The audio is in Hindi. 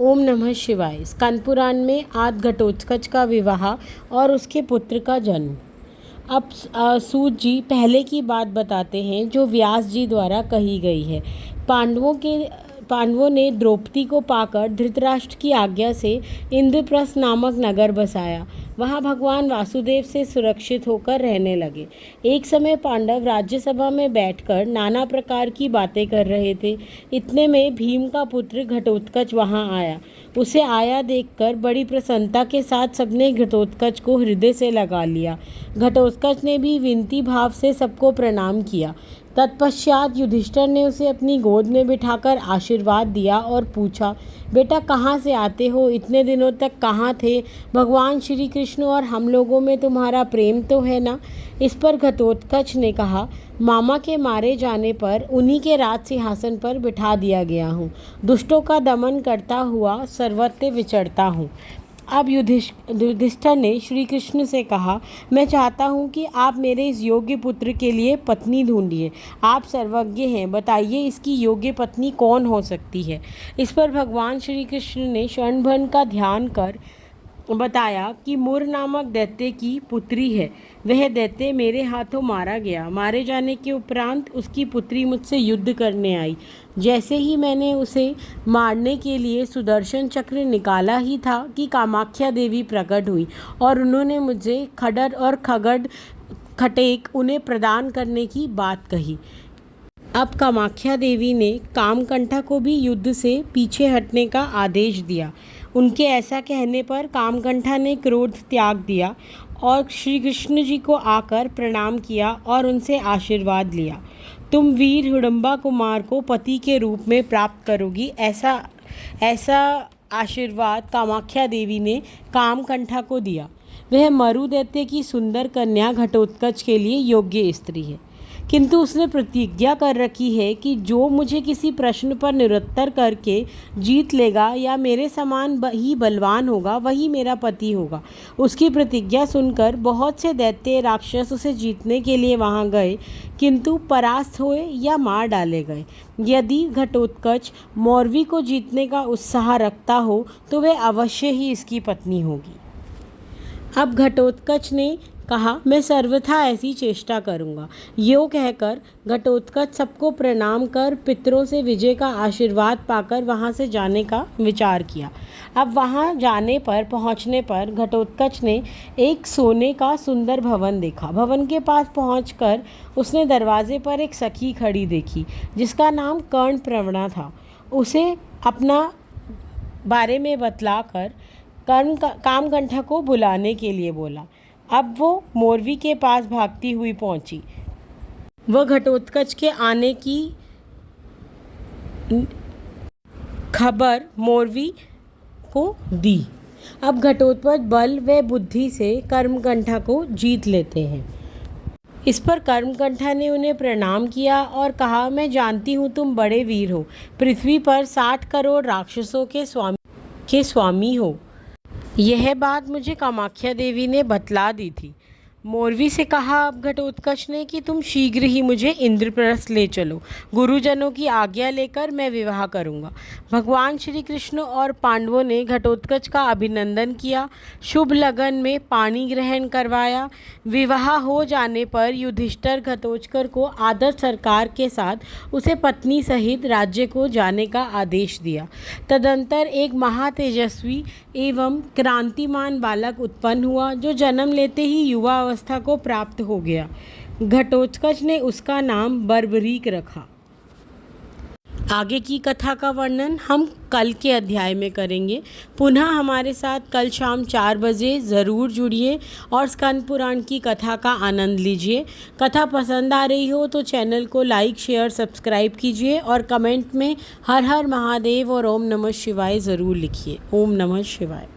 ओम नमः शिवाय। स्कंद पुराण में आदि घटोत्कच का विवाह और उसके पुत्र का जन्म। अब सूत जी पहले की बात बताते हैं जो व्यास जी द्वारा कही गई है। पांडवों ने द्रौपदी को पाकर धृतराष्ट्र की आज्ञा से इंद्रप्रस्थ नामक नगर बसाया। वहाँ भगवान वासुदेव से सुरक्षित होकर रहने लगे। एक समय पांडव राज्यसभा में बैठकर नाना प्रकार की बातें कर रहे थे। इतने में भीम का पुत्र घटोत्कच वहाँ आया। उसे आया देखकर बड़ी प्रसन्नता के साथ सबने घटोत्कच को हृदय से लगा लिया। घटोत्कच ने भी विनती भाव से सबको प्रणाम किया। तत्पश्चात युधिष्ठिर ने उसे अपनी गोद में बिठाकर आशीर्वाद दिया और पूछा, बेटा कहाँ से आते हो? इतने दिनों तक कहाँ थे? भगवान श्री कृष्ण और हम लोगों में तुम्हारा प्रेम तो है ना? इस पर घटोत्कच ने कहा, मामा के मारे जाने पर उन्हीं के राज सिंहासन पर बिठा दिया गया हूँ। दुष्टों का दमन करता हुआ सर्वत्र विचरता हूँ। अब युधिष्ठिर ने श्री कृष्ण से कहा, मैं चाहता हूँ कि आप मेरे इस योग्य पुत्र के लिए पत्नी ढूंढिए। आप सर्वज्ञ हैं, बताइए इसकी योग्य पत्नी कौन हो सकती है? इस पर भगवान श्री कृष्ण ने क्षणभर का ध्यान कर बताया कि मुर नामक दैत्य की पुत्री है। वह दैत्य मेरे हाथों मारा गया। मारे जाने के उपरांत उसकी पुत्री मुझसे युद्ध करने आई। जैसे ही मैंने उसे मारने के लिए सुदर्शन चक्र निकाला ही था कि कामाख्या देवी प्रकट हुई और उन्होंने मुझे खड्ग और खटेक उन्हें प्रदान करने की बात कही। अब कामाख्या देवी ने कामकंठा को भी युद्ध से पीछे हटने का आदेश दिया। उनके ऐसा कहने पर कामकंठा ने क्रोध त्याग दिया और श्री कृष्ण जी को आकर प्रणाम किया और उनसे आशीर्वाद लिया। तुम वीर हिडम्बा कुमार को पति के रूप में प्राप्त करोगी, ऐसा आशीर्वाद कामाख्या देवी ने कामकंठा को दिया। वह मरु दैत्य की सुंदर कन्या घटोत्कच के लिए योग्य स्त्री है, किंतु उसने प्रतिज्ञा कर रखी है कि जो मुझे किसी प्रश्न पर निरुत्तर करके जीत लेगा या मेरे समान ही बलवान होगा वही मेरा पति होगा। उसकी प्रतिज्ञा सुनकर बहुत से दैत्य राक्षस उसे जीतने के लिए वहां गए, किंतु परास्त हुए या मार डाले गए। यदि घटोत्कच मौरवी को जीतने का उत्साह रखता हो तो वह अवश्य ही इसकी पत्नी होगी। अब घटोत्कच ने कहा, मैं सर्वथा ऐसी चेष्टा करूंगा। यो कहकर घटोत्कच सबको प्रणाम कर पितरों से विजय का आशीर्वाद पाकर वहां से जाने का विचार किया। अब वहां पहुंचने पर घटोत्कच ने एक सोने का सुंदर भवन देखा। भवन के पास पहुंचकर उसने दरवाजे पर एक सखी खड़ी देखी जिसका नाम कर्णप्रवणा था। उसे अपना बारे में बतलाकर कामकंठा को बुलाने के लिए बोला। अब वो मोरवी के पास भागती हुई पहुंची। वह घटोत्कच के आने की खबर मोरवी को दी। अब घटोत्कच बल व बुद्धि से कर्मकंठा को जीत लेते हैं। इस पर कर्मकंठा ने उन्हें प्रणाम किया और कहा, मैं जानती हूँ तुम बड़े वीर हो, पृथ्वी पर 60 करोड़ राक्षसों के स्वामी हो। यह बात मुझे कामाख्या देवी ने बतला दी थी। मोरवी से कहा अब घटोत्कच ने कि तुम शीघ्र ही मुझे इंद्रप्रस्थ ले चलो। गुरुजनों की आज्ञा लेकर मैं विवाह करूंगा। भगवान श्री कृष्ण और पांडवों ने घटोत्कच का अभिनंदन किया, शुभ लगन में पानी ग्रहण करवाया। विवाह हो जाने पर युधिष्ठिर घटोत्कच को आदर सरकार के साथ उसे पत्नी सहित राज्य को जाने का आदेश दिया। तदंतर एक महातेजस्वी एवं क्रांतिमान बालक उत्पन्न हुआ जो जन्म लेते ही युवा अवस्था को प्राप्त हो गया। घटोत्कच ने उसका नाम बर्बरीक रखा। आगे की कथा का वर्णन हम कल के अध्याय में करेंगे। पुनः हमारे साथ कल शाम 4 बजे ज़रूर जुड़िए और स्कंद पुराण की कथा का आनंद लीजिए। कथा पसंद आ रही हो तो चैनल को लाइक, शेयर, सब्सक्राइब कीजिए और कमेंट में हर हर महादेव और ओम नमः शिवाय ज़रूर लिखिए। ओम नमः शिवाय।